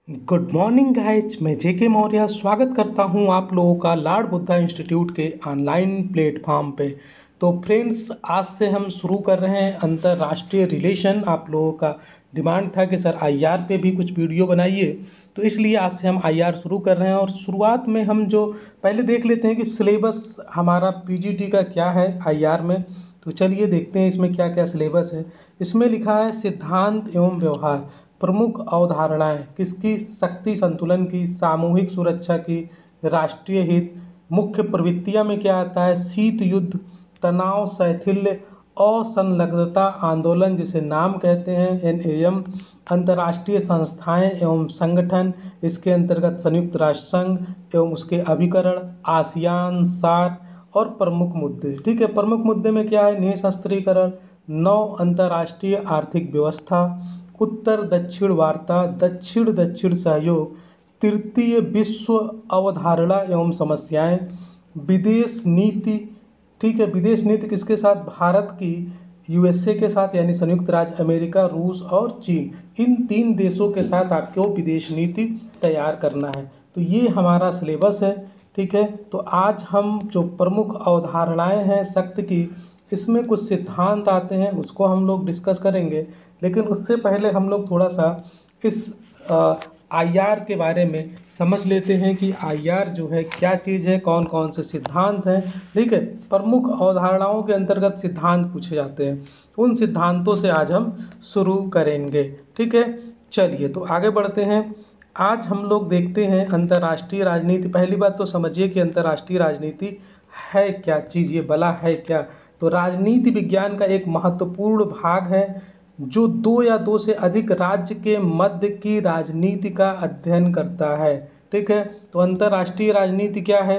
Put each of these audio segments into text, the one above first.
Good morning guys, मैं जेके मौर्य स्वागत करता हूं आप लोगों का लॉर्ड बुद्धा इंस्टीट्यूट के ऑनलाइन प्लेटफॉर्म पे। तो फ्रेंड्स, आज से हम शुरू कर रहे हैं अंतर्राष्ट्रीय रिलेशन। आप लोगों का डिमांड था कि सर आईआर पे भी कुछ वीडियो बनाइए, तो इसलिए आज से हम आईआर शुरू कर रहे हैं। और शुरुआत में हम जो पहले देख लेते हैं कि सिलेबस हमारा पीजीटी का क्या है आईआर में। तो चलिए देखते हैं इसमें क्या क्या सिलेबस है। इसमें लिखा है सिद्धांत एवं व्यवहार, प्रमुख अवधारणाएं किसकी, शक्ति संतुलन की, सामूहिक सुरक्षा की, राष्ट्रीय हित। मुख्य प्रवृत्तियां में क्या आता है, शीत युद्ध, तनाव, शैथिल्य, असंलग्नता आंदोलन जिसे नाम कहते हैं एनएएम, अंतर्राष्ट्रीय संस्थाएं एवं संगठन, इसके अंतर्गत संयुक्त राष्ट्र संघ एवं उसके अभिकरण, आसियान, सार्क। और प्रमुख मुद्दे, ठीक है, प्रमुख मुद्दे में क्या है, निशस्त्रीकरण, नौ अंतर्राष्ट्रीय आर्थिक व्यवस्था, उत्तर दक्षिण वार्ता, दक्षिण दक्षिण सहयोग, तृतीय विश्व अवधारणा एवं समस्याएं, विदेश नीति। ठीक है, विदेश नीति किसके साथ, भारत की यूएसए के साथ यानी संयुक्त राज्य अमेरिका, रूस और चीन, इन तीन देशों के साथ आपको विदेश नीति तैयार करना है। तो ये हमारा सिलेबस है। ठीक है, तो आज हम जो प्रमुख अवधारणाएं हैं शक्ति की, इसमें कुछ सिद्धांत आते हैं, उसको हम लोग डिस्कस करेंगे। लेकिन उससे पहले हम लोग थोड़ा सा इस आईआर के बारे में समझ लेते हैं कि आईआर जो है क्या चीज़ है, कौन कौन से सिद्धांत हैं। ठीक है, प्रमुख अवधारणाओं के अंतर्गत सिद्धांत पूछे जाते हैं, उन सिद्धांतों से आज हम शुरू करेंगे। ठीक है, चलिए तो आगे बढ़ते हैं। आज हम लोग देखते हैं अंतर्राष्ट्रीय राजनीति। पहली बात तो समझिए कि अंतर्राष्ट्रीय राजनीति है क्या चीज़, ये भला है क्या। तो राजनीति विज्ञान का एक महत्वपूर्ण भाग है जो दो या दो से अधिक राज्य के मध्य की राजनीति का अध्ययन करता है। ठीक है, तो अंतर्राष्ट्रीय राजनीति क्या है,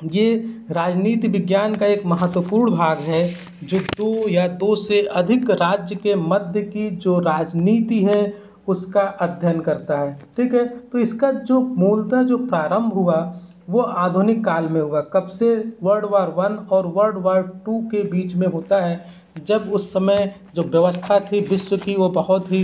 ये राजनीति विज्ञान का एक महत्वपूर्ण भाग है जो दो या दो से अधिक राज्य के मध्य की जो राजनीति है उसका अध्ययन करता है। ठीक है, तो इसका जो मूलतः जो प्रारंभ हुआ वो आधुनिक काल में हुआ। कब से, वर्ल्ड वार 1 और वर्ल्ड वार 2 के बीच में होता है, जब उस समय जो व्यवस्था थी विश्व की वो बहुत ही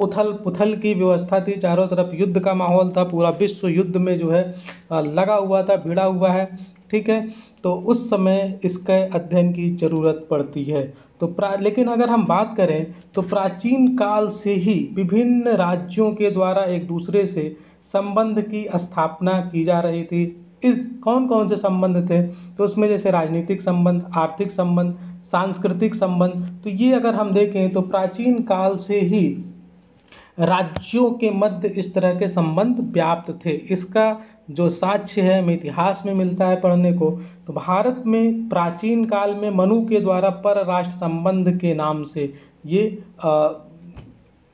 उथल पुथल की व्यवस्था थी, चारों तरफ युद्ध का माहौल था, पूरा विश्व युद्ध में जो है लगा हुआ था, भिड़ा हुआ है। ठीक है, तो उस समय इसके अध्ययन की ज़रूरत पड़ती है। तो लेकिन अगर हम बात करें तो प्राचीन काल से ही विभिन्न राज्यों के द्वारा एक दूसरे से संबंध की स्थापना की जा रही थी। इस कौन कौन से संबंध थे, तो उसमें जैसे राजनीतिक संबंध, आर्थिक संबंध, सांस्कृतिक संबंध। तो ये अगर हम देखें तो प्राचीन काल से ही राज्यों के मध्य इस तरह के संबंध व्याप्त थे। इसका जो साक्ष्य है हमें इतिहास में मिलता है पढ़ने को। तो भारत में प्राचीन काल में मनु के द्वारा परराष्ट्र संबंध के नाम से ये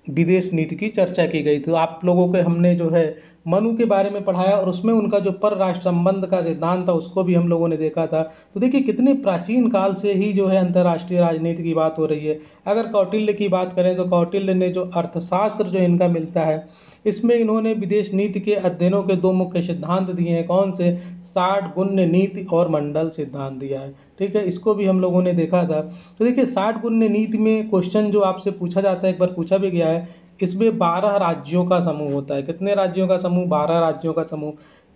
विदेश नीति की चर्चा की गई। तो आप लोगों के हमने जो है मनु के बारे में पढ़ाया और उसमें उनका जो परराष्ट्र संबंध का सिद्धांत था उसको भी हम लोगों ने देखा था। तो देखिए कितने प्राचीन काल से ही जो है अंतर्राष्ट्रीय राजनीति की बात हो रही है। अगर कौटिल्य की बात करें तो कौटिल्य ने जो अर्थशास्त्र जो इनका मिलता है, इसमें इन्होंने विदेश नीति के अध्ययनों के दो मुख्य सिद्धांत दिए हैं। कौन से, साठ गुण्य नीति और मंडल सिद्धांत दिया है। ठीक है, इसको भी हम लोगों ने देखा था। तो देखिए 60 गुण्य नीति में क्वेश्चन जो आपसे पूछा जाता है, एक बार पूछा भी गया है, इसमें 12 राज्यों का समूह होता है। कितने राज्यों का समूह, 12 राज्यों का समूह।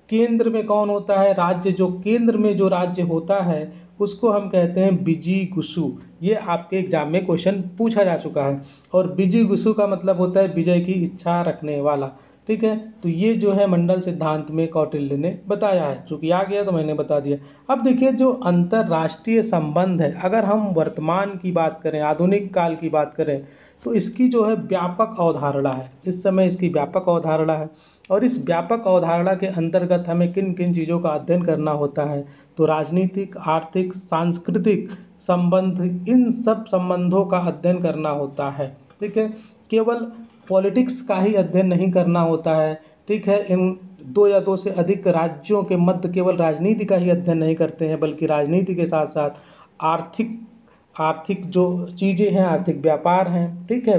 केंद्र में कौन होता है, राज्य, जो केंद्र में जो राज्य होता है उसको हम कहते हैं विजिगुसु। ये आपके एग्जाम में क्वेश्चन पूछा जा चुका है। और विजिगुसु का मतलब होता है विजय की इच्छा रखने वाला। ठीक है, तो ये जो है मंडल सिद्धांत में कौटिल्य ने बताया है। चूँकि आ गया तो मैंने बता दिया। अब देखिए जो अंतर्राष्ट्रीय संबंध है, अगर हम वर्तमान की बात करें, आधुनिक काल की बात करें, तो इसकी जो है व्यापक अवधारणा है। इस समय इसकी व्यापक अवधारणा है। और इस व्यापक अवधारणा के अंतर्गत हमें किन किन चीज़ों का अध्ययन करना होता है, तो राजनीतिक, आर्थिक, सांस्कृतिक संबंध, इन सब संबंधों का अध्ययन करना होता है। ठीक है, केवल पॉलिटिक्स का ही अध्ययन नहीं करना होता है। ठीक है, इन दो या दो से अधिक राज्यों के मध्य केवल राजनीति का ही अध्ययन नहीं करते हैं, बल्कि राजनीति के साथ साथ आर्थिक जो चीज़ें हैं, आर्थिक व्यापार हैं, ठीक है,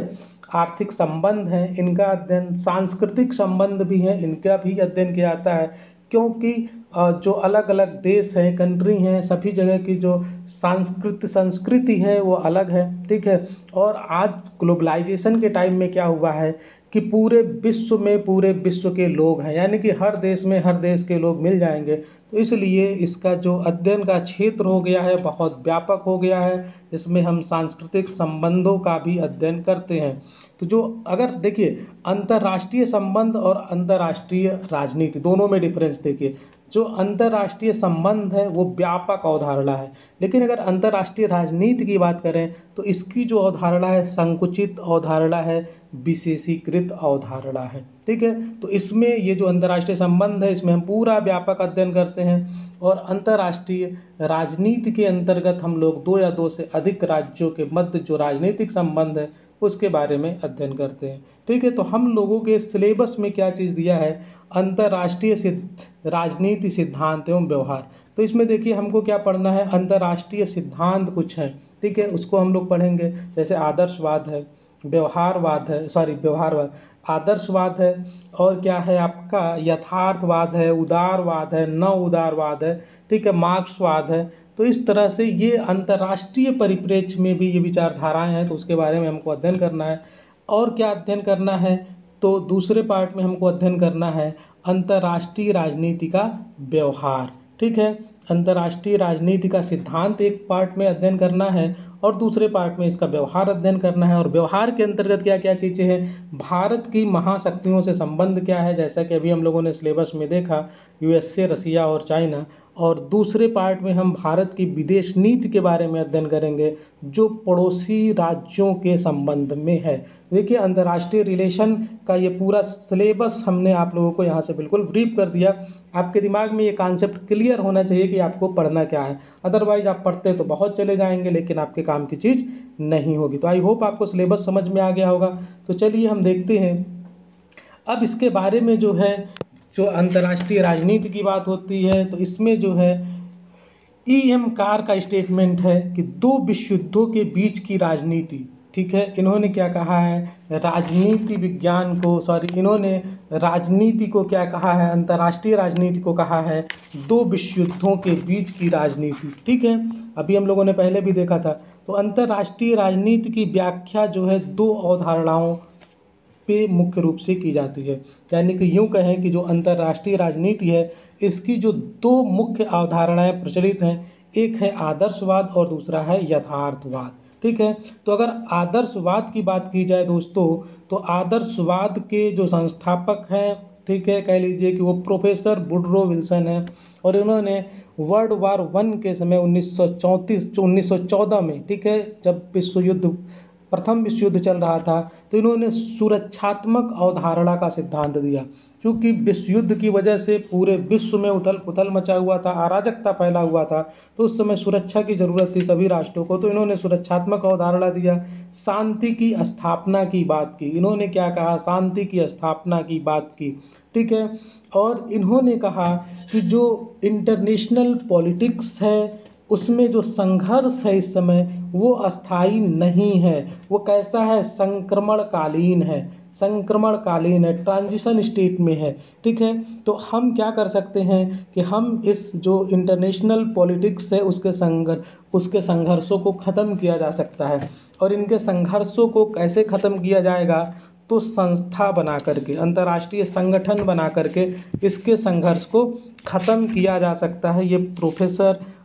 आर्थिक संबंध हैं, इनका अध्ययन, सांस्कृतिक संबंध भी हैं, इनका भी अध्ययन किया जाता है। क्योंकि जो अलग अलग देश हैं, कंट्री हैं, सभी जगह की जो संस्कृति है वो अलग है। ठीक है, और आज ग्लोबलाइजेशन के टाइम में क्या हुआ है कि पूरे विश्व के लोग हैं, यानी कि हर देश में हर देश के लोग मिल जाएंगे। तो इसलिए इसका जो अध्ययन का क्षेत्र हो गया है बहुत व्यापक हो गया है। इसमें हम सांस्कृतिक संबंधों का भी अध्ययन करते हैं। तो जो अगर देखिए अंतर्राष्ट्रीय संबंध और अंतर्राष्ट्रीय राजनीति दोनों में डिफरेंस देखिए। जो अंतर्राष्ट्रीय संबंध है वो व्यापक अवधारणा है, लेकिन अगर अंतर्राष्ट्रीय राजनीति की बात करें तो इसकी जो अवधारणा है संकुचित अवधारणा है, विशेषीकृत अवधारणा है। ठीक है, तो इसमें ये जो अंतर्राष्ट्रीय संबंध है इसमें हम पूरा व्यापक अध्ययन करते हैं। और अंतर्राष्ट्रीय राजनीति के अंतर्गत हम लोग दो या दो से अधिक राज्यों के मध्य जो राजनीतिक संबंध है उसके बारे में अध्ययन करते हैं। ठीक है, तो हम लोगों के सिलेबस में क्या चीज़ दिया है, अंतर्राष्ट्रीय राजनीति सिद्धांत एवं व्यवहार। तो इसमें देखिए हमको क्या पढ़ना है, अंतर्राष्ट्रीय सिद्धांत कुछ है। ठीक है, उसको हम लोग पढ़ेंगे, जैसे आदर्शवाद है, व्यवहारवाद, आदर्शवाद है, और क्या है आपका यथार्थवाद है, उदारवाद है, न उदारवाद है। ठीक है, मार्क्सवाद है। तो इस तरह से ये अंतर्राष्ट्रीय परिप्रेक्ष्य में भी ये विचारधाराएं हैं, तो उसके बारे में हमको अध्ययन करना है। और क्या अध्ययन करना है, तो दूसरे पार्ट में हमको अध्ययन करना है अंतर्राष्ट्रीय राजनीति का व्यवहार। ठीक है, अंतर्राष्ट्रीय राजनीति का सिद्धांत एक पार्ट में अध्ययन करना है और दूसरे पार्ट में इसका व्यवहार अध्ययन करना है। और व्यवहार के अंतर्गत क्या क्या चीज़ें हैं, भारत की महाशक्तियों से संबंध क्या है, जैसा कि अभी हम लोगों ने सिलेबस में देखा, यूएसए, रसिया और चाइना। और दूसरे पार्ट में हम भारत की विदेश नीति के बारे में अध्ययन करेंगे जो पड़ोसी राज्यों के संबंध में है। देखिए अंतर्राष्ट्रीय रिलेशन का ये पूरा सिलेबस हमने आप लोगों को यहाँ से बिल्कुल ब्रीफ कर दिया। आपके दिमाग में ये कॉन्सेप्ट क्लियर होना चाहिए कि आपको पढ़ना क्या है, अदरवाइज आप पढ़ते तो बहुत चले जाएंगे लेकिन आपके काम की चीज़ नहीं होगी। तो आई होप आपको सिलेबस समझ में आ गया होगा। तो चलिए हम देखते हैं अब इसके बारे में। जो अंतर्राष्ट्रीय राजनीति की बात होती है तो इसमें जो है E.M. कार का स्टेटमेंट है कि दो विश्व युद्धों के बीच की राजनीति। ठीक है, इन्होंने क्या कहा है, इन्होंने राजनीति को क्या कहा है, अंतर्राष्ट्रीय राजनीति को कहा है दो विश्व युद्धों के बीच की राजनीति। ठीक है, अभी हम लोगों ने पहले भी देखा था। तो अंतर्राष्ट्रीय राजनीति की व्याख्या जो है दो अवधारणाओं पे मुख्य रूप से की जाती है। यानी कि यूँ कहें कि जो अंतर्राष्ट्रीय राजनीति है इसकी जो दो मुख्य अवधारणाएं प्रचलित हैं, एक है आदर्शवाद और दूसरा है यथार्थवाद। ठीक है, तो अगर आदर्शवाद की बात की जाए दोस्तों, तो आदर्शवाद के जो संस्थापक हैं, ठीक है, कह लीजिए कि वो प्रोफेसर वुडरो विल्सन हैं। और इन्होंने वर्ल्ड वार 1 के समय 1914 में, ठीक है, जब प्रथम विश्व युद्ध चल रहा था, तो इन्होंने सुरक्षात्मक अवधारणा का सिद्धांत दिया। क्योंकि विश्व युद्ध की वजह से पूरे विश्व में उथल पुथल मचा हुआ था, अराजकता फैला हुआ था, तो उस समय सुरक्षा की ज़रूरत थी सभी राष्ट्रों को। तो इन्होंने सुरक्षात्मक अवधारणा दिया, शांति की स्थापना की बात की। इन्होंने क्या कहा, शांति की स्थापना की बात की। ठीक है, और इन्होंने कहा कि जो इंटरनेशनल पॉलिटिक्स है उसमें जो संघर्ष है इस समय वो अस्थाई नहीं है, वो कैसा है, संक्रमणकालीन है, ट्रांजिशन स्टेट में है। ठीक है, तो हम क्या कर सकते हैं कि हम इस जो इंटरनेशनल पॉलिटिक्स है उसके संघर्षों को ख़त्म किया जा सकता है। और इनके संघर्षों को कैसे ख़त्म किया जाएगा, तो संस्था बना करके, अंतर्राष्ट्रीय संगठन बना करके इसके संघर्ष को ख़त्म किया जा सकता है। ये प्रोफेसर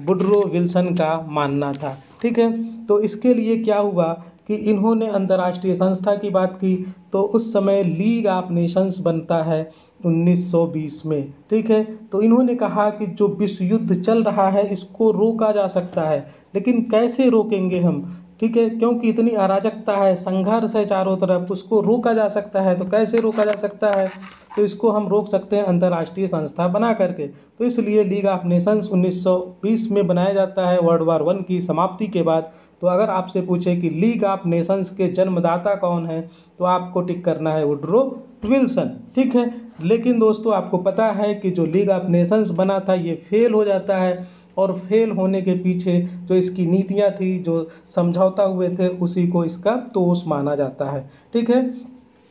वुडरो विल्सन का मानना था। ठीक है, तो इसके लिए क्या हुआ कि इन्होंने अंतर्राष्ट्रीय संस्था की बात की। तो उस समय लीग ऑफ नेशंस बनता है 1920 में। ठीक है, तो इन्होंने कहा कि जो विश्व युद्ध चल रहा है इसको रोका जा सकता है, लेकिन कैसे रोकेंगे हम। ठीक है, क्योंकि इतनी अराजकता है, संघर्ष है चारों तरफ, उसको रोका जा सकता है। तो कैसे रोका जा सकता है, तो इसको हम रोक सकते हैं अंतर्राष्ट्रीय संस्था बना करके। तो इसलिए लीग ऑफ नेशंस 1920 में बनाया जाता है वर्ल्ड वार 1 की समाप्ति के बाद। तो अगर आपसे पूछे कि लीग ऑफ नेशंस के जन्मदाता कौन है, तो आपको टिक करना है वुडरो विल्सन। ठीक है, लेकिन दोस्तों आपको पता है कि जो लीग ऑफ नेशंस बना था ये फेल हो जाता है, और फेल होने के पीछे जो इसकी नीतियां थी, जो समझौता हुए थे, उसी को इसका दोष माना जाता है। ठीक है,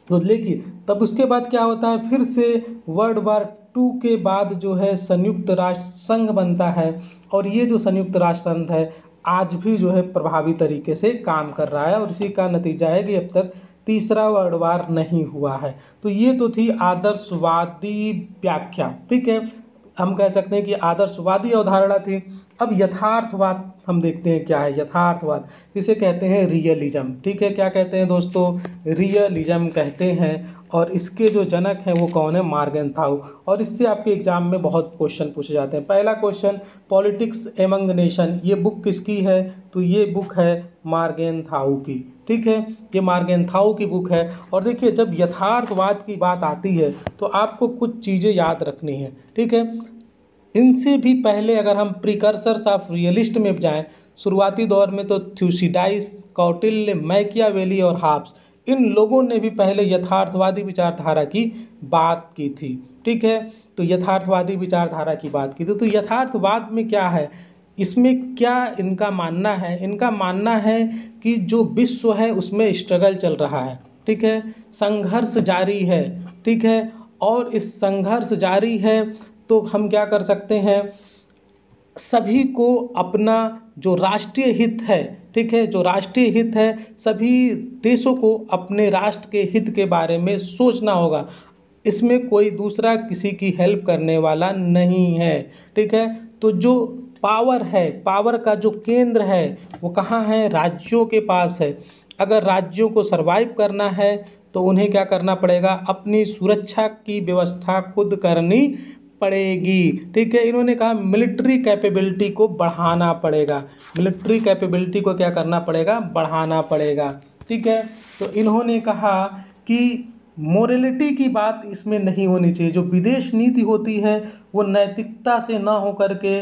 तो लेकिन तब उसके बाद क्या होता है, फिर से वर्ल्ड वार 2 के बाद जो है संयुक्त राष्ट्र संघ बनता है। और ये जो संयुक्त राष्ट्र संघ है आज भी जो है प्रभावी तरीके से काम कर रहा है। और इसी का नतीजा है कि अब तक तीसरा वर्ल्ड वार नहीं हुआ है। तो ये तो थी आदर्शवादी व्याख्या, ठीक है, हम कह सकते हैं कि आदर्शवादी अवधारणा थी। अब यथार्थवाद हम देखते हैं क्या है यथार्थवाद, जिसे कहते हैं रियलिज्म, ठीक है, क्या कहते हैं दोस्तों, रियलिज्म कहते हैं। और इसके जो जनक हैं वो कौन है, मार्गेंथाउ। और इससे आपके एग्जाम में बहुत क्वेश्चन पूछे जाते हैं। पहला क्वेश्चन, पॉलिटिक्स एमंग नेशन, ये बुक किसकी है, तो ये बुक है मार्गेंथाउ की, ठीक है, ये मार्गेंथाउ की बुक है। और देखिए जब यथार्थवाद की बात आती है तो आपको कुछ चीज़ें याद रखनी है, ठीक है। इनसे भी पहले अगर हम प्रिकर्सर्स ऑफ रियलिस्ट में जाएं, शुरुआती दौर में तो थ्यूसिडाइस, कौटिल्य, मैकियावेली और हाब्स, इन लोगों ने भी पहले यथार्थवादी विचारधारा की बात की थी, ठीक है। तो यथार्थवादी विचारधारा की बात की थी। तो यथार्थवाद में क्या है, इसमें क्या इनका मानना है, इनका मानना है कि जो विश्व है उसमें स्ट्रगल चल रहा है, ठीक है, संघर्ष जारी है, ठीक है। और इस संघर्ष जारी है तो हम क्या कर सकते हैं, सभी को अपना जो राष्ट्रीय हित है, ठीक है, जो राष्ट्रीय हित है, सभी देशों को अपने राष्ट्र के हित के बारे में सोचना होगा। इसमें कोई दूसरा किसी की हेल्प करने वाला नहीं है, ठीक है। तो जो पावर है, पावर का जो केंद्र है वो कहाँ है, राज्यों के पास है। अगर राज्यों को सरवाइव करना है तो उन्हें क्या करना पड़ेगा, अपनी सुरक्षा की व्यवस्था खुद करनी पड़ेगी, ठीक है। इन्होंने कहा मिलिट्री कैपेबिलिटी को बढ़ाना पड़ेगा, मिलिट्री कैपेबिलिटी को क्या करना पड़ेगा, बढ़ाना पड़ेगा, ठीक है। तो इन्होंने कहा कि मोरलिटी की बात इसमें नहीं होनी चाहिए, जो विदेश नीति होती है वो नैतिकता से ना होकर के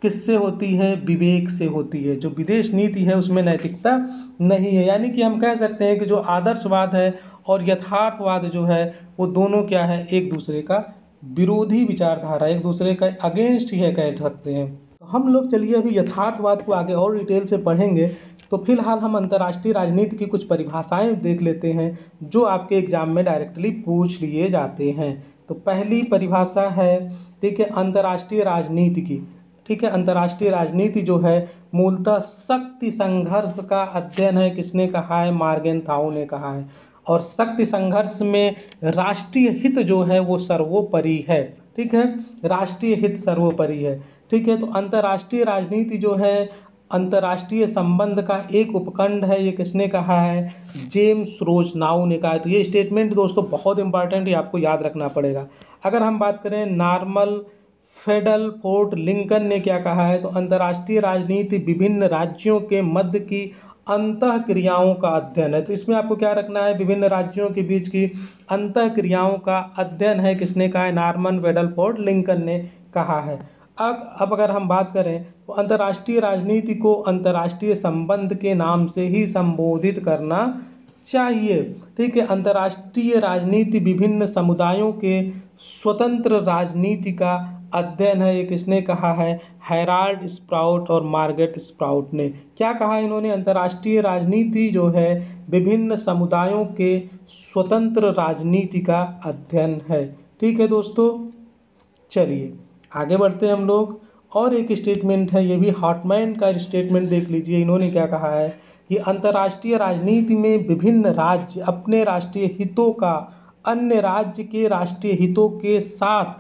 किससे होती है, विवेक से होती है। जो विदेश नीति है उसमें नैतिकता नहीं है। यानी कि हम कह सकते हैं कि जो आदर्शवाद है और यथार्थवाद जो है वो दोनों क्या है, एक दूसरे का विरोधी विचारधारा, एक दूसरे का अगेंस्ट ही है कह सकते हैं। तो हम लोग चलिए अभी यथार्थवाद को आगे और डिटेल से पढ़ेंगे। तो फिलहाल हम अंतर्राष्ट्रीय राजनीति की कुछ परिभाषाएं देख लेते हैं जो आपके एग्जाम में डायरेक्टली पूछ लिए जाते हैं। तो पहली परिभाषा है, ठीक है, अंतर्राष्ट्रीय राजनीति की, ठीक है। अंतर्राष्ट्रीय राजनीति जो है मूलतः शक्ति संघर्ष का अध्ययन है, किसने कहा है, मार्गेंथाउ ने कहा है। और शक्ति संघर्ष में राष्ट्रीय हित जो है वो सर्वोपरि है, ठीक है, राष्ट्रीय हित सर्वोपरि है, ठीक है। तो अंतर्राष्ट्रीय राजनीति जो है अंतर्राष्ट्रीय संबंध का एक उपखंड है, ये किसने कहा है, जेम्स रोजनाउ ने कहा है। तो ये स्टेटमेंट दोस्तों बहुत इंपॉर्टेंट है, आपको याद रखना पड़ेगा। अगर हम बात करें नॉर्मन फेडरफोर्ड लिंकन ने क्या कहा है, तो अंतर्राष्ट्रीय राजनीति विभिन्न राज्यों के मध्य की अंतः क्रियाओं का अध्ययन है। तो इसमें आपको क्या रखना है, विभिन्न राज्यों के बीच की अंतः क्रियाओं का अध्ययन है, किसने कहा है, नॉर्मन फेडरफोर्ड लिंकन ने कहा है। अब अगर हम बात करें तो अंतर्राष्ट्रीय राजनीति को अंतर्राष्ट्रीय संबंध के नाम से ही संबोधित करना चाहिए, ठीक है। अंतर्राष्ट्रीय राजनीति विभिन्न समुदायों के स्वतंत्र राजनीति का अध्ययन है, ये किसने कहा है, हेराल्ड स्प्राउट और मार्गरेट स्प्राउट ने। क्या कहा इन्होंने, अंतर्राष्ट्रीय राजनीति जो है विभिन्न समुदायों के स्वतंत्र राजनीति का अध्ययन है, ठीक है दोस्तों। चलिए आगे बढ़ते हैं हम लोग। और एक स्टेटमेंट है, ये भी हार्टमैन का स्टेटमेंट देख लीजिए। इन्होंने क्या कहा है कि अंतर्राष्ट्रीय राजनीति में विभिन्न राज्य अपने राष्ट्रीय हितों का अन्य राज्य के राष्ट्रीय हितों के साथ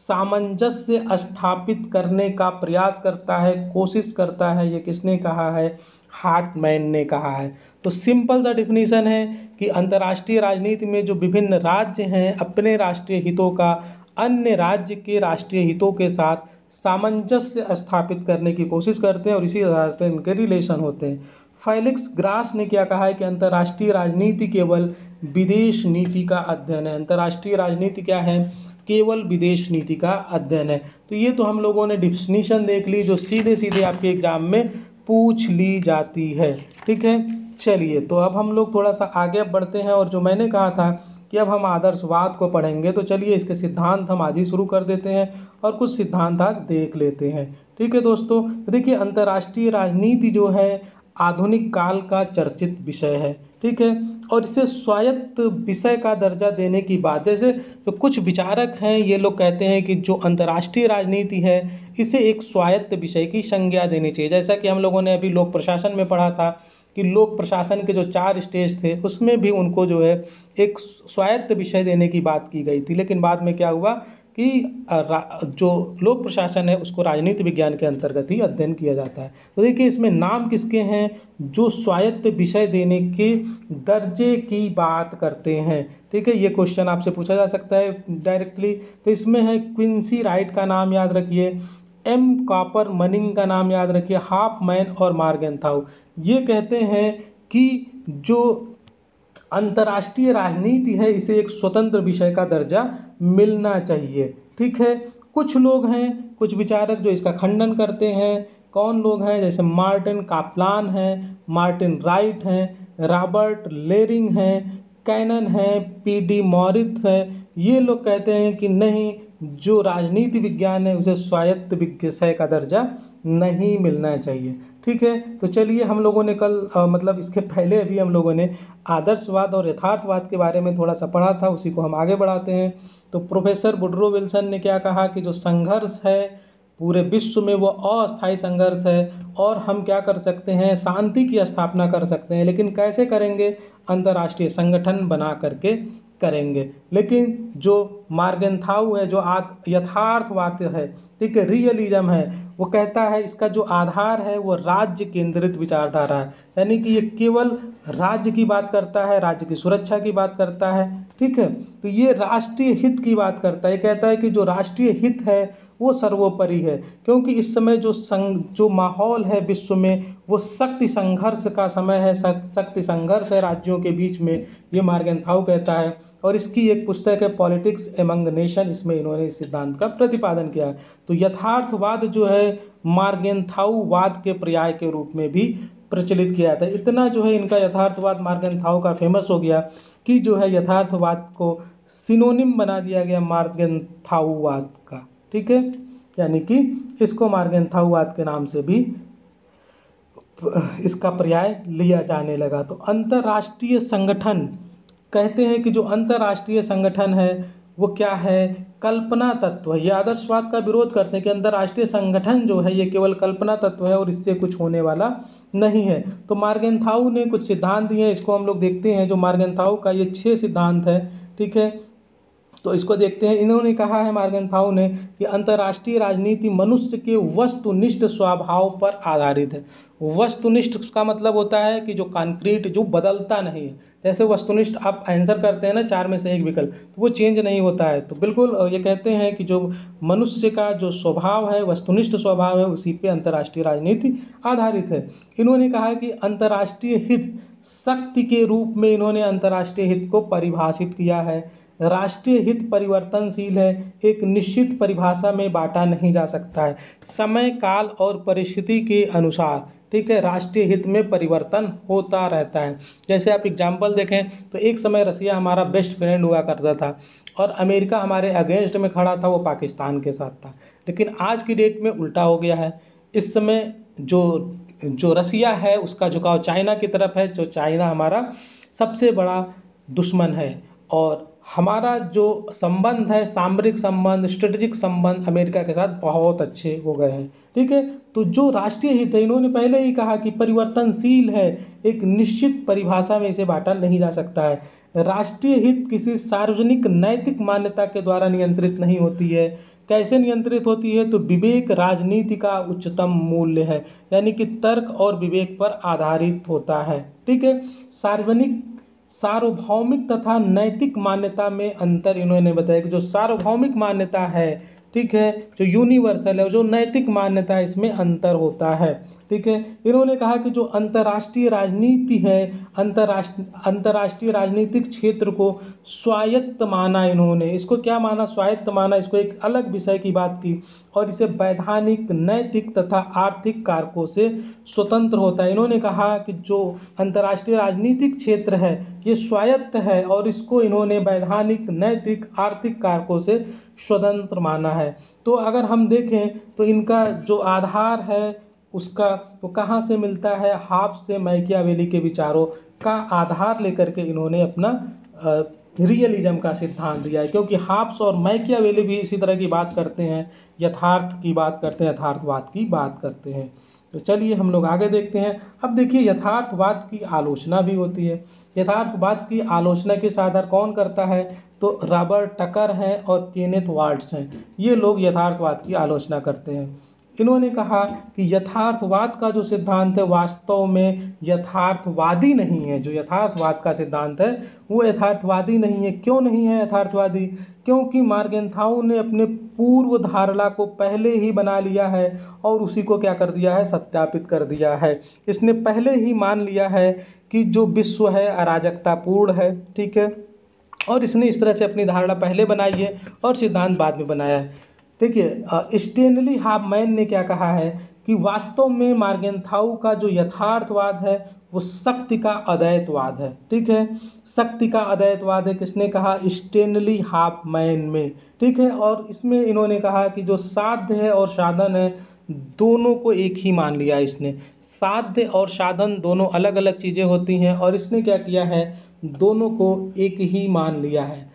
सामंजस्य स्थापित करने का प्रयास करता है, कोशिश करता है, ये किसने कहा है, हार्टमैन ने कहा है। तो सिंपल सा डिफिनीशन है कि अंतर्राष्ट्रीय राजनीति में जो विभिन्न राज्य हैं अपने राष्ट्रीय हितों का अन्य राज्य के राष्ट्रीय हितों के साथ सामंजस्य स्थापित करने की कोशिश करते हैं और इसी आधार पर इनके रिलेशन होते हैं। फेलिक्स ग्रास ने क्या कहा है कि अंतर्राष्ट्रीय राजनीति केवल विदेश नीति का अध्ययन है। अंतर्राष्ट्रीय राजनीति क्या है, केवल विदेश नीति का अध्ययन है। तो ये तो हम लोगों ने डिफिनीशन देख ली जो सीधे सीधे आपके एग्जाम में पूछ ली जाती है, ठीक है। चलिए तो अब हम लोग थोड़ा सा आगे बढ़ते हैं और जो मैंने कहा था कि अब हम आदर्शवाद को पढ़ेंगे, तो चलिए इसके सिद्धांत हम आज ही शुरू कर देते हैं और कुछ सिद्धांत आज देख लेते हैं, ठीक है दोस्तों। तो देखिए अंतर्राष्ट्रीय राजनीति जो है आधुनिक काल का चर्चित विषय है, ठीक है, और इसे स्वायत्त विषय का दर्जा देने की बात, जैसे तो कुछ विचारक हैं ये लोग कहते हैं कि जो अंतर्राष्ट्रीय राजनीति है इसे एक स्वायत्त विषय की संज्ञा देनी चाहिए। जैसा कि हम लोगों ने अभी लोक प्रशासन में पढ़ा था कि लोक प्रशासन के जो 4 स्टेज थे उसमें भी उनको जो है एक स्वायत्त विषय देने की बात की गई थी, लेकिन बाद में क्या हुआ कि जो लोक प्रशासन है उसको राजनीति विज्ञान के अंतर्गत ही अध्ययन किया जाता है। तो देखिए इसमें नाम किसके हैं जो स्वायत्त विषय देने के दर्जे की बात करते हैं। ठीक है, ये क्वेश्चन आपसे पूछा जा सकता है डायरेक्टली। तो इसमें है क्विंसी राइट का नाम याद रखिए, एम कॉपर मनिंग का नाम याद रखिए, हाफमैन और मार्गेंथाउ। ये कहते हैं कि जो अंतर्राष्ट्रीय राजनीति है इसे एक स्वतंत्र विषय का दर्जा मिलना चाहिए। ठीक है, कुछ लोग हैं, कुछ विचारक जो इसका खंडन करते हैं। कौन लोग हैं? जैसे मार्टिन कापलान हैं, मार्टिन राइट हैं, रॉबर्ट लेरिंग हैं, कैनन है, पीडी मॉरिस है। ये लोग कहते हैं कि नहीं, जो राजनीति विज्ञान है उसे स्वायत्त विषय का दर्जा नहीं मिलना चाहिए। ठीक है, तो चलिए हम लोगों ने कल मतलब इसके पहले अभी हम लोगों ने आदर्शवाद और यथार्थवाद के बारे में थोड़ा सा पढ़ा था, उसी को हम आगे बढ़ाते हैं। तो प्रोफेसर वुडरो विल्सन ने क्या कहा कि जो संघर्ष है पूरे विश्व में वो अस्थायी संघर्ष है और हम क्या कर सकते हैं, शांति की स्थापना कर सकते हैं, लेकिन कैसे करेंगे? अंतर्राष्ट्रीय संगठन बना करके करेंगे। लेकिन जो मार्गेंथाउ है, जो यथार्थवाद है, ठीक है, रियलिज्म है, वो कहता है इसका जो आधार है वो राज्य केंद्रित विचारधारा है, यानी कि ये केवल राज्य की बात करता है, राज्य की सुरक्षा की बात करता है। ठीक है, तो ये राष्ट्रीय हित की बात करता है। ये कहता है कि जो राष्ट्रीय हित है वो सर्वोपरि है, क्योंकि इस समय जो माहौल है विश्व में वो शक्ति संघर्ष का समय है, शक्ति संघर्ष है राज्यों के बीच में, ये मार्गेंथाउ कहता है। और इसकी एक पुस्तक है पॉलिटिक्स एमंग नेशन, इसमें इन्होंने इस सिद्धांत का प्रतिपादन किया है। तो यथार्थवाद जो है मार्गेंथाउवाद के पर्याय के रूप में भी प्रचलित किया था। इतना जो है इनका यथार्थवाद मार्गेंथाउ का फेमस हो गया कि जो है यथार्थवाद को सिनोनिम बना दिया गया मार्गेंथाउवाद का। ठीक है, यानी कि इसको मार्गेंथाउवाद के नाम से भी इसका पर्याय लिया जाने लगा। तो अंतर्राष्ट्रीय संगठन कहते हैं कि जो अंतर्राष्ट्रीय संगठन है वो क्या है? कल्पना तत्व है। ये आदर्शवाद का विरोध करते हैं कि अंतर्राष्ट्रीय संगठन जो है ये केवल कल्पना तत्व है और इससे कुछ होने वाला नहीं है। तो मार्गेंथाउ ने कुछ सिद्धांत दिए हैं, इसको हम लोग देखते हैं। जो मार्गेंथाउ का ये 6 सिद्धांत है। ठीक है, तो इसको देखते हैं। इन्होंने कहा है मार्गेंथाउ ने कि अंतर्राष्ट्रीय राजनीति मनुष्य के वस्तुनिष्ठ स्वभाव पर आधारित है। वस्तुनिष्ठ का मतलब होता है कि जो कॉन्क्रीट, जो बदलता नहीं है। जैसे वस्तुनिष्ठ आप आंसर करते हैं ना 4 में से एक विकल्प, तो वो चेंज नहीं होता है। तो बिल्कुल ये कहते हैं कि जो मनुष्य का जो स्वभाव है, वस्तुनिष्ठ स्वभाव है, उसी पे अंतर्राष्ट्रीय राजनीति आधारित है। इन्होंने कहा कि अंतर्राष्ट्रीय हित शक्ति के रूप में इन्होंने अंतर्राष्ट्रीय हित को परिभाषित किया है। राष्ट्रीय हित परिवर्तनशील है, एक निश्चित परिभाषा में बांटा नहीं जा सकता है, समय काल और परिस्थिति के अनुसार। ठीक है, राष्ट्रीय हित में परिवर्तन होता रहता है। जैसे आप एग्जाम्पल देखें तो एक समय रसिया हमारा बेस्ट फ्रेंड हुआ करता था और अमेरिका हमारे अगेंस्ट में खड़ा था, वो पाकिस्तान के साथ था। लेकिन आज की डेट में उल्टा हो गया है। इस समय जो रसिया है उसका झुकाव चाइना की तरफ है, जो चाइना हमारा सबसे बड़ा दुश्मन है। और हमारा जो संबंध है, सामरिक संबंध, स्ट्रेटेजिक संबंध अमेरिका के साथ बहुत अच्छे हो गए हैं। ठीक है, तो जो राष्ट्रीय हित है, इन्होंने पहले ही कहा कि परिवर्तनशील है, एक निश्चित परिभाषा में इसे बांटा नहीं जा सकता है। राष्ट्रीय हित किसी सार्वजनिक नैतिक मान्यता के द्वारा नियंत्रित नहीं होती है। कैसे नियंत्रित होती है? तो विवेक राजनीति का उच्चतम मूल्य है, यानी कि तर्क और विवेक पर आधारित होता है। ठीक है, सार्वभौमिक तथा नैतिक मान्यता में अंतर इन्होंने बताया कि जो सार्वभौमिक मान्यता है, ठीक है, जो यूनिवर्सल है, जो नैतिक मान्यता है, इसमें अंतर होता है। ठीक है, इन्होंने कहा कि जो अंतर्राष्ट्रीय राजनीति है, अंतर्राष्ट्रीय राजनीतिक क्षेत्र को स्वायत्त माना। इन्होंने इसको क्या माना? स्वायत्त माना। इसको एक अलग विषय की बात की और इसे वैधानिक, नैतिक तथा आर्थिक कारकों से स्वतंत्र होता है। इन्होंने कहा कि जो अंतर्राष्ट्रीय राजनीतिक क्षेत्र है ये स्वायत्त है और इसको इन्होंने वैधानिक, नैतिक, आर्थिक कारकों से स्वतंत्र माना है। तो अगर हम देखें तो इनका जो आधार है उसका वो कहाँ से मिलता है? हाब्स से मैकियावेली के विचारों का आधार लेकर के इन्होंने अपना रियलिज्म का सिद्धांत दिया है। क्योंकि हाब्स और मैकियावेली भी इसी तरह की बात करते हैं, यथार्थ की बात करते हैं, यथार्थवाद की बात करते हैं। तो चलिए हम लोग आगे देखते हैं। अब देखिए यथार्थवाद की आलोचना भी होती है। यथार्थवाद की आलोचना के साधन कौन करता है? तो रॉबर्ट टकर हैं और केनेथ वाल्ट्ज हैं। ये लोग यथार्थवाद की आलोचना करते हैं। इन्होंने कहा कि यथार्थवाद का जो सिद्धांत है वास्तव में यथार्थवादी नहीं है। जो यथार्थवाद का सिद्धांत है वो यथार्थवादी नहीं है। क्यों नहीं है यथार्थवादी? क्योंकि मॉर्गेनथाउ ने अपने पूर्व धारणा को पहले ही बना लिया है और उसी को क्या कर दिया है? सत्यापित कर दिया है। इसने पहले ही मान लिया है कि जो विश्व है अराजकतापूर्ण है, ठीक है, और इसने इस तरह से अपनी धारणा पहले बनाई है और सिद्धांत बाद में बनाया है। देखिए स्टेनली हाफमैन ने क्या कहा है कि वास्तव में मॉर्गेनथाउ का जो यथार्थवाद है वो शक्ति का अद्वैतवाद है, ठीक है, शक्ति का अद्वैतवाद है। किसने कहा? स्टेनली हाफमैन में, ठीक है। और इसमें इन्होंने कहा कि जो साध्य है और साधन है दोनों को एक ही मान लिया इसने। साध्य और साधन दोनों अलग अलग चीज़ें होती हैं और इसने क्या किया है? दोनों को एक ही मान लिया है।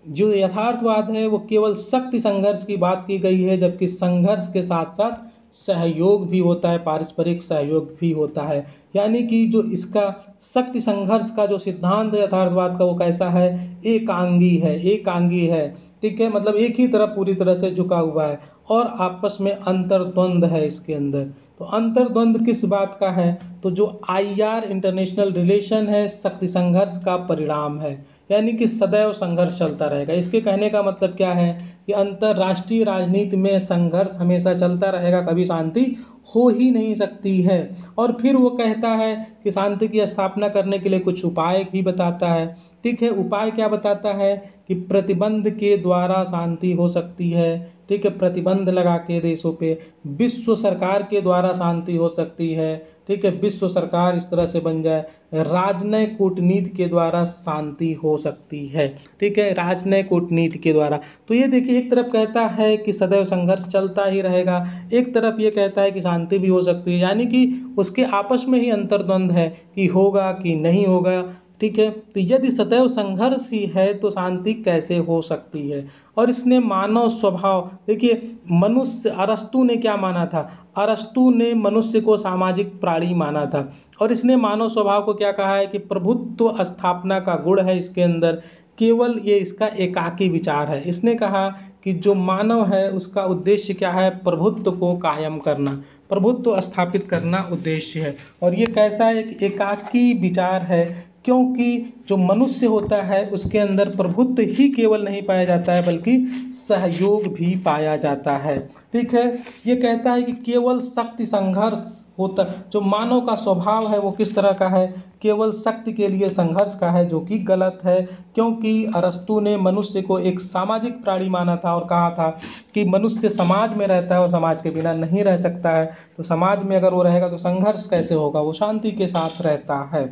जो यथार्थवाद है वो केवल शक्ति संघर्ष की बात की गई है, जबकि संघर्ष के साथ साथ सहयोग भी होता है, पारस्परिक सहयोग भी होता है। यानी कि जो इसका शक्ति संघर्ष का जो सिद्धांत है यथार्थवाद का वो कैसा है? एकांगी है, एकांगी है, ठीक है, मतलब एक ही तरफ पूरी तरह से झुका हुआ है और आपस में अंतर्द्वंद है इसके अंदर। तो अंतर्द्वंद किस बात का है? तो जो IR इंटरनेशनल रिलेशन है शक्ति संघर्ष का परिणाम है, यानी कि सदैव संघर्ष चलता रहेगा। इसके कहने का मतलब क्या है कि अंतर्राष्ट्रीय राजनीति में संघर्ष हमेशा चलता रहेगा, कभी शांति हो ही नहीं सकती है। और फिर वो कहता है कि शांति की स्थापना करने के लिए कुछ उपाय भी बताता है, ठीक है। उपाय क्या बताता है? कि प्रतिबंध के द्वारा शांति हो सकती है, ठीक है, प्रतिबंध लगा के देशों पे। विश्व सरकार के द्वारा शांति हो सकती है, ठीक है, विश्व सरकार इस तरह से बन जाए। राजनय कूटनीति के द्वारा शांति हो सकती है, ठीक है, राजनय कूटनीति के द्वारा। तो ये देखिए एक तरफ कहता है कि सदैव संघर्ष चलता ही रहेगा, एक तरफ ये कहता है कि शांति भी हो सकती है, यानी कि उसके आपस में ही अंतर्द्वंद है कि होगा कि नहीं होगा, ठीक है। तो यदि सदैव संघर्ष ही है तो शांति कैसे हो सकती है? और इसने मानव स्वभाव, देखिए मनुष्य, अरस्तु ने क्या माना था? अरस्तु ने मनुष्य को सामाजिक प्राणी माना था और इसने मानव स्वभाव को क्या कहा है कि प्रभुत्व स्थापना का गुण है इसके अंदर, केवल ये इसका एकाकी विचार है। इसने कहा कि जो मानव है उसका उद्देश्य क्या है? प्रभुत्व को कायम करना, प्रभुत्व स्थापित करना उद्देश्य है। और ये कैसा एक एकाकी विचार है? क्योंकि जो मनुष्य होता है उसके अंदर प्रभुत्व ही केवल नहीं पाया जाता है बल्कि सहयोग भी पाया जाता है, ठीक है। ये कहता है कि केवल शक्ति संघर्ष होता, जो मानव का स्वभाव है वो किस तरह का है? केवल शक्ति के लिए संघर्ष का है, जो कि गलत है। क्योंकि अरस्तु ने मनुष्य को एक सामाजिक प्राणी माना था और कहा था कि मनुष्य समाज में रहता है और समाज के बिना नहीं रह सकता है। तो समाज में अगर वो रहेगा तो संघर्ष कैसे होगा? वो शांति के साथ रहता है।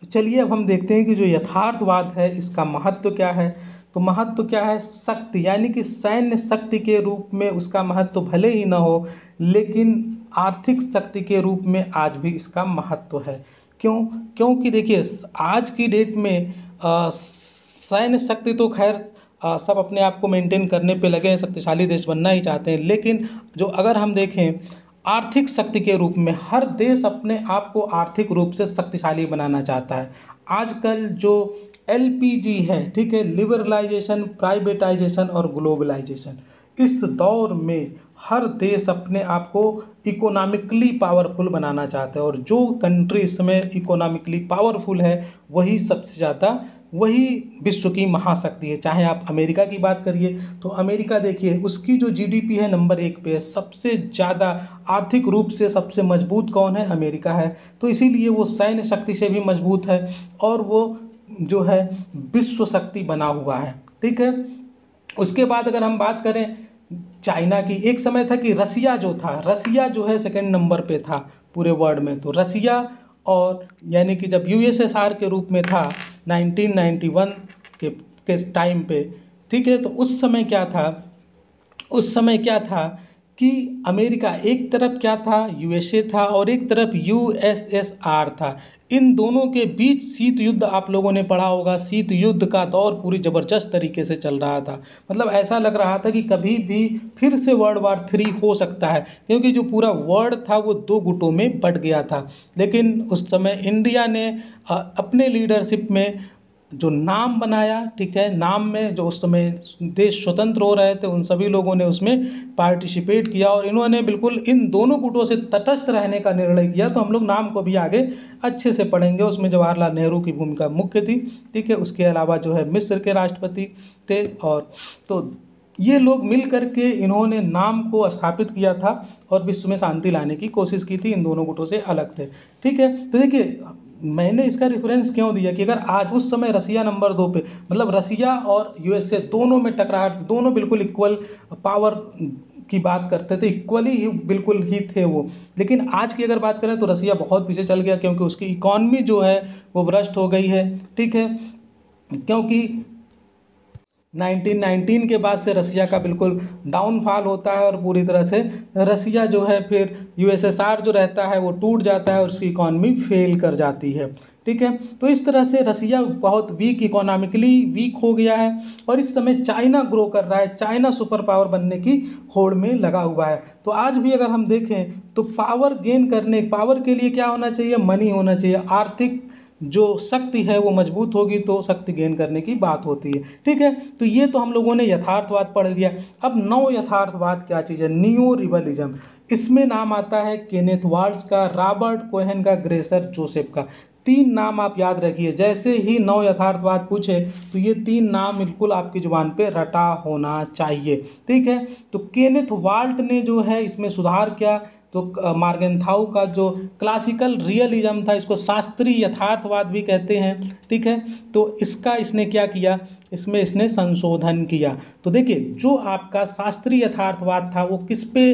तो चलिए अब हम देखते हैं कि जो यथार्थवाद है इसका महत्व क्या है। तो महत्व क्या है? शक्ति, यानी कि सैन्य शक्ति के रूप में उसका महत्व भले ही न हो, लेकिन आर्थिक शक्ति के रूप में आज भी इसका महत्व है। क्यों? क्योंकि देखिए आज की डेट में सैन्य शक्ति तो खैर सब अपने आप को मेंटेन करने पे लगे हैं, शक्तिशाली देश बनना ही चाहते हैं, लेकिन जो अगर हम देखें आर्थिक शक्ति के रूप में हर देश अपने आप को आर्थिक रूप से शक्तिशाली बनाना चाहता है। आजकल जो LPG है, ठीक है, लिबरलाइजेशन, प्राइवेटाइजेशन और ग्लोबलाइजेशन, इस दौर में हर देश अपने आप को इकोनॉमिकली पावरफुल बनाना चाहता है और जो कंट्री इस समय इकोनॉमिकली पावरफुल है वही सबसे ज़्यादा, वही विश्व की महाशक्ति है। चाहे आप अमेरिका की बात करिए तो अमेरिका देखिए उसकी जो GDP है नंबर 1 पे है, सबसे ज़्यादा आर्थिक रूप से सबसे मजबूत कौन है? अमेरिका है। तो इसीलिए वो सैन्य शक्ति से भी मजबूत है और वो जो है विश्व शक्ति बना हुआ है, ठीक है। उसके बाद अगर हम बात करें चाइना की, एक समय था कि रसिया जो था, रसिया जो है सेकंड नंबर पे था पूरे वर्ल्ड में। तो रसिया और यानी कि जब USSR के रूप में था 1991 के टाइम पे, ठीक है, तो उस समय क्या था? उस समय क्या था कि अमेरिका एक तरफ क्या था? USA था और एक तरफ USSR था। इन दोनों के बीच शीत युद्ध आप लोगों ने पढ़ा होगा, शीत युद्ध का दौर पूरी ज़बरदस्त तरीके से चल रहा था। मतलब ऐसा लग रहा था कि कभी भी फिर से वर्ल्ड वॉर 3 हो सकता है, क्योंकि जो पूरा वर्ल्ड था वो 2 गुटों में बट गया था। लेकिन उस समय इंडिया ने अपने लीडरशिप में जो नाम बनाया, ठीक है, नाम में जो उस समय देश स्वतंत्र हो रहे थे उन सभी लोगों ने उसमें पार्टिसिपेट किया और इन्होंने बिल्कुल इन दोनों गुटों से तटस्थ रहने का निर्णय किया। तो हम लोग नाम को भी आगे अच्छे से पढ़ेंगे। उसमें जवाहरलाल नेहरू की भूमिका मुख्य थी, ठीक है। उसके अलावा जो है मिस्र के राष्ट्रपति थे, और तो ये लोग मिल करके इन्होंने नाम को स्थापित किया था और विश्व में शांति लाने की कोशिश की थी। इन दोनों गुटों से अलग थे, ठीक है। तो देखिए मैंने इसका रेफरेंस क्यों दिया कि अगर आज उस समय रसिया नंबर 2 पे, मतलब रसिया और यूएसए दोनों में टकराहट, दोनों बिल्कुल इक्वल पावर की बात करते थे, इक्वली ही बिल्कुल ही थे वो। लेकिन आज की अगर बात करें तो रसिया बहुत पीछे चल गया, क्योंकि उसकी इकॉनमी जो है वो भ्रष्ट हो गई है, ठीक है। क्योंकि 1919 के बाद से रसिया का बिल्कुल डाउनफॉल होता है और पूरी तरह से रसिया जो है फिर यूएसएसआर जो रहता है वो टूट जाता है और उसकी इकॉनमी फेल कर जाती है, ठीक है। तो इस तरह से रसिया बहुत वीक, इकोनॉमिकली वीक हो गया है और इस समय चाइना ग्रो कर रहा है, चाइना सुपर पावर बनने की होड़ में लगा हुआ है। तो आज भी अगर हम देखें तो पावर गेन करने, पावर के लिए क्या होना चाहिए, मनी होना चाहिए। आर्थिक जो शक्ति है वो मजबूत होगी तो शक्ति गेन करने की बात होती है, ठीक है। तो ये तो हम लोगों ने यथार्थवाद पढ़ लिया। अब नव यथार्थवाद क्या चीज़ है, नियो रिबलिज्म। इसमें नाम आता है केनेथ वाल्ट्ज का, रॉबर्ट कोहेन का, ग्रेसर जोसेफ का। 3 नाम आप याद रखिए। जैसे ही नव यथार्थवाद पूछे तो ये 3 नाम बिल्कुल आपकी जुबान पे रटा होना चाहिए, ठीक है। तो केनेथ वाल्ट ने जो है इसमें सुधार किया। तो मार्गेंथाउ का जो क्लासिकल रियलिज्म था, इसको शास्त्रीय यथार्थवाद भी कहते हैं, ठीक है। तो इसका इसने क्या किया, इसमें इसने संशोधन किया। तो देखिए जो आपका शास्त्रीय यथार्थवाद था वो किस पे,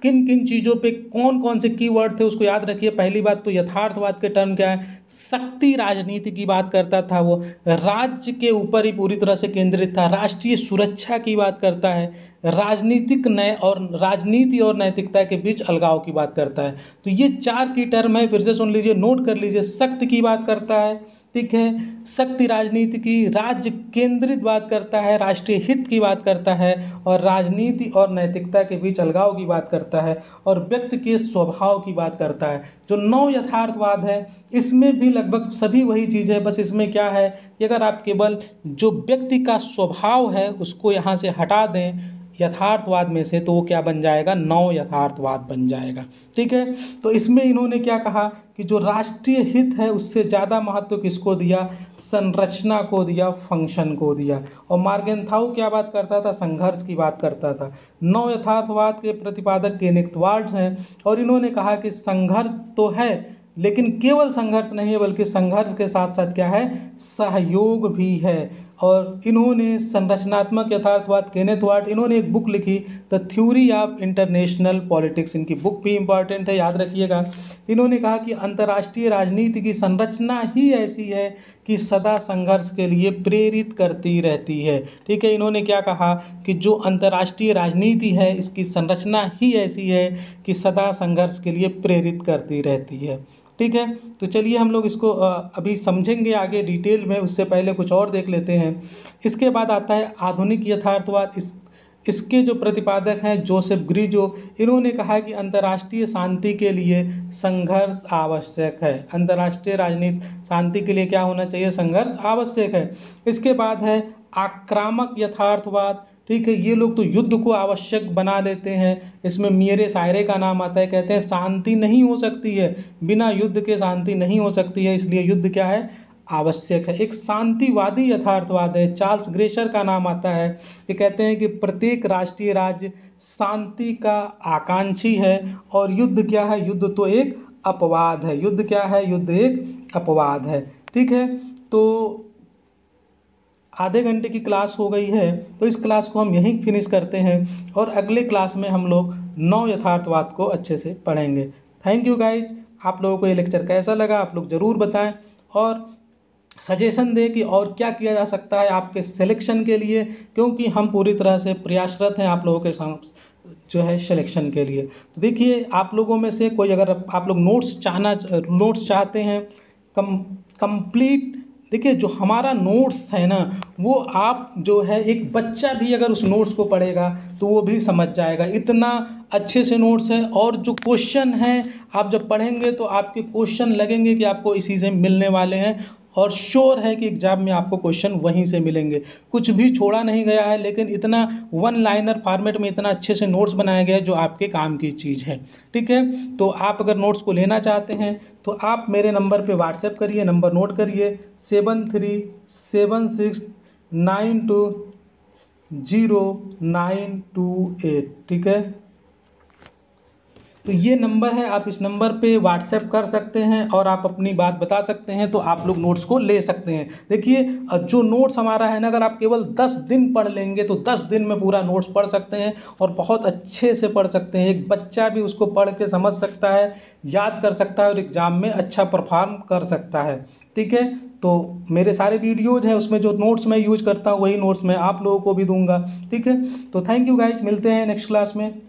किन किन चीज़ों पे, कौन कौन से कीवर्ड थे उसको याद रखिए। पहली बात तो यथार्थवाद के टर्म क्या है, शक्ति राजनीति की बात करता था वो, राज्य के ऊपर ही पूरी तरह से केंद्रित था, राष्ट्रीय सुरक्षा की बात करता है, राजनीतिक नय और राजनीति और नैतिकता के बीच अलगाव की बात करता है। तो ये 4 की टर्म है, फिर से सुन लीजिए, नोट कर लीजिए। शक्ति की बात करता है, ठीक है, शक्ति राजनीति की, राज्य केंद्रित बात करता है, राष्ट्रीय हित की बात करता है, और राजनीति और नैतिकता के बीच अलगाव की बात करता है, और व्यक्ति के स्वभाव की बात करता है। जो नव यथार्थवाद है इसमें भी लगभग सभी वही चीज़ है, बस इसमें क्या है कि अगर आप केवल जो व्यक्ति का स्वभाव है उसको यहाँ से हटा दें यथार्थवाद में से, तो वो क्या बन जाएगा, नव यथार्थवाद बन जाएगा, ठीक है। तो इसमें इन्होंने क्या कहा कि जो राष्ट्रीय हित है उससे ज़्यादा महत्व किसको दिया, संरचना को दिया, फंक्शन को दिया। और मार्गेंथाउ क्या बात करता था, संघर्ष की बात करता था। नव यथार्थवाद के प्रतिपादक केनेथ वाल्ट्ज हैं और इन्होंने कहा कि संघर्ष तो है लेकिन केवल संघर्ष नहीं है, बल्कि संघर्ष के साथ साथ क्या है, सहयोग भी है। और इन्होंने संरचनात्मक यथार्थवाद, केनेथ वाल्ट, इन्होंने एक बुक लिखी the theory of international politics. इनकी बुक भी इंपॉर्टेंट है, याद रखिएगा। इन्होंने कहा कि अंतर्राष्ट्रीय राजनीति की संरचना ही ऐसी है कि सदा संघर्ष के लिए प्रेरित करती रहती है, ठीक है। इन्होंने क्या कहा कि जो अंतर्राष्ट्रीय राजनीति है इसकी संरचना ही ऐसी है कि सदा संघर्ष के लिए प्रेरित करती रहती है, ठीक है। तो चलिए हम लोग इसको अभी समझेंगे आगे डिटेल में, उससे पहले कुछ और देख लेते हैं। इसके बाद आता है आधुनिक यथार्थवाद। इसके जो प्रतिपादक हैं जोसेफ ग्रीजो, इन्होंने कहा कि अंतर्राष्ट्रीय शांति के लिए संघर्ष आवश्यक है। अंतर्राष्ट्रीय राजनीति शांति के लिए क्या होना चाहिए, संघर्ष आवश्यक है। इसके बाद है आक्रामक यथार्थवाद, ठीक है। ये लोग तो युद्ध को आवश्यक बना देते हैं। इसमें मियरे सायरे का नाम आता है, कहते हैं शांति नहीं हो सकती है, बिना युद्ध के शांति नहीं हो सकती है, इसलिए युद्ध क्या है, आवश्यक है। एक शांतिवादी यथार्थवाद है, चार्ल्स ग्रेशर का नाम आता है। ये कहते हैं कि प्रत्येक राष्ट्रीय राज्य शांति का आकांक्षी है और युद्ध क्या है, युद्ध तो एक अपवाद है। युद्ध क्या है, युद्ध एक अपवाद है, ठीक है। तो आधे घंटे की क्लास हो गई है, तो इस क्लास को हम यहीं फिनिश करते हैं और अगले क्लास में हम लोग नव यथार्थवाद को अच्छे से पढ़ेंगे। Thank you guys. आप लोगों को ये लेक्चर कैसा लगा आप लोग ज़रूर बताएं और सजेशन दें कि और क्या किया जा सकता है आपके सिलेक्शन के लिए, क्योंकि हम पूरी तरह से प्रयासरत हैं आप लोगों के साथ जो है सिलेक्शन के लिए। तो देखिए आप लोगों में से कोई अगर आप लोग नोट्स चाहते हैं कंप्लीट। देखिए जो हमारा नोट्स है ना, वो आप जो है एक बच्चा भी अगर उस नोट्स को पढ़ेगा तो वो भी समझ जाएगा, इतना अच्छे से नोट्स है। और जो क्वेश्चन हैं आप जब पढ़ेंगे तो आपके क्वेश्चन लगेंगे कि आपको इसी से मिलने वाले हैं, और श्योर है कि एग्जाम में आपको क्वेश्चन वहीं से मिलेंगे। कुछ भी छोड़ा नहीं गया है, लेकिन इतना वन लाइनर फॉर्मेट में इतना अच्छे से नोट्स बनाया गया है जो आपके काम की चीज़ है। ठीक है, तो आप अगर नोट्स को लेना चाहते हैं तो आप मेरे नंबर पे व्हाट्सएप करिए, नंबर नोट करिए 7376920928। ठीक है, तो ये नंबर है, आप इस नंबर पे व्हाट्सएप कर सकते हैं और आप अपनी बात बता सकते हैं, तो आप लोग नोट्स को ले सकते हैं। देखिए जो नोट्स हमारा है ना, अगर आप केवल 10 दिन पढ़ लेंगे तो 10 दिन में पूरा नोट्स पढ़ सकते हैं और बहुत अच्छे से पढ़ सकते हैं। एक बच्चा भी उसको पढ़ के समझ सकता है, याद कर सकता है और एग्ज़ाम में अच्छा परफॉर्म कर सकता है। ठीक है, तो मेरे सारे वीडियोज़ हैं, उसमें जो नोट्स मैं यूज़ करता हूँ वही नोट्स मैं आप लोगों को भी दूंगा। ठीक है, तो थैंक यू गाइज, मिलते हैं नेक्स्ट क्लास में।